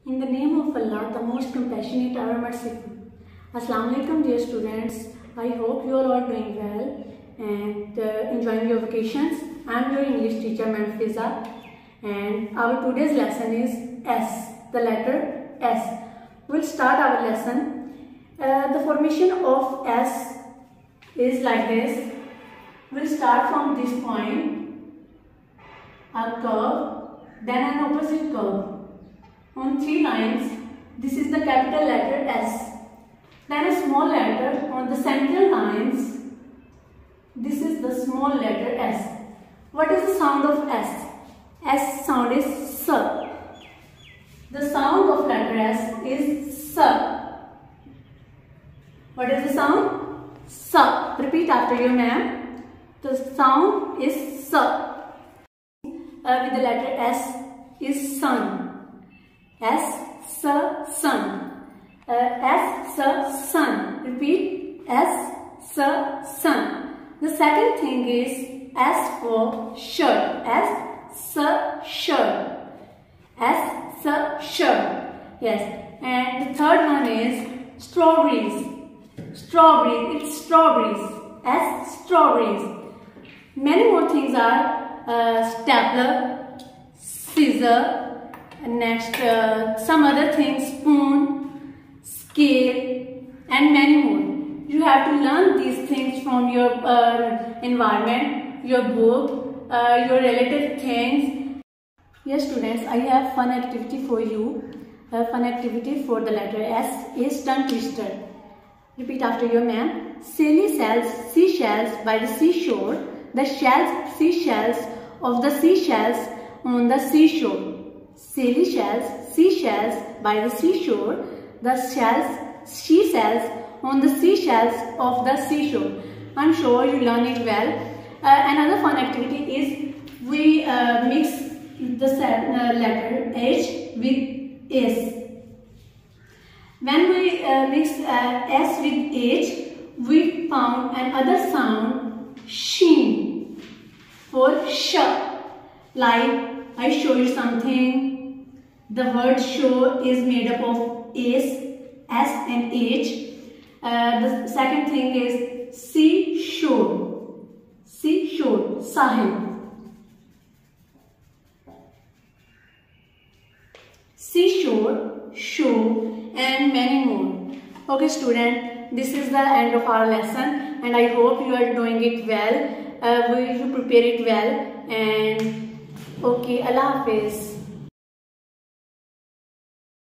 In the name of Allah, the most compassionate and merciful. Assalamu alaikum, dear students. I hope you all are doing well and enjoying your vacations. I am your English teacher, Ma'am Fiza, and our today's lesson is S, the letter S. We'll start our lesson. The formation of S is like this. We'll start from this point, a curve, then an opposite curve. On 3 lines, this is the capital letter S. Then a small letter on the central lines. This is the small letter S. What is the sound of S? S sound is S. The sound of letter S is S. What is the sound? S. Repeat after your ma'am. The sound is S. With the letter S is sun. S, sun. S, sun. Repeat. S, sun. The second thing is S for shirt. S, shirt. S, shirt. Yes. And the third one is strawberries. Strawberries. It's strawberries. S, strawberries. Many more things are stapler, scissor. Next, some other things, spoon, scale, and many more. You have to learn these things from your environment, your book, your relative things. Yes, students, I have fun activity for you. Fun activity for the letter S is tongue twister. Repeat after your ma'am. Sally sells seashells by the seashore. The seashells of the seashells on the seashore. Sally sells seashells by the seashore. She sells on the seashells of the seashore. I'm sure you learn it well. Another fun activity is we mix the letter H with S. When we mix S with H, we found another sound, sheen, for sh. Like I show you something. The word show is made up of S and H. The second thing is seashore. Seashore, sahil. Seashore, show, and many more. Okay, student, this is the end of our lesson, and I hope you are doing it well. You prepare it well, and okay, Allah Hafiz.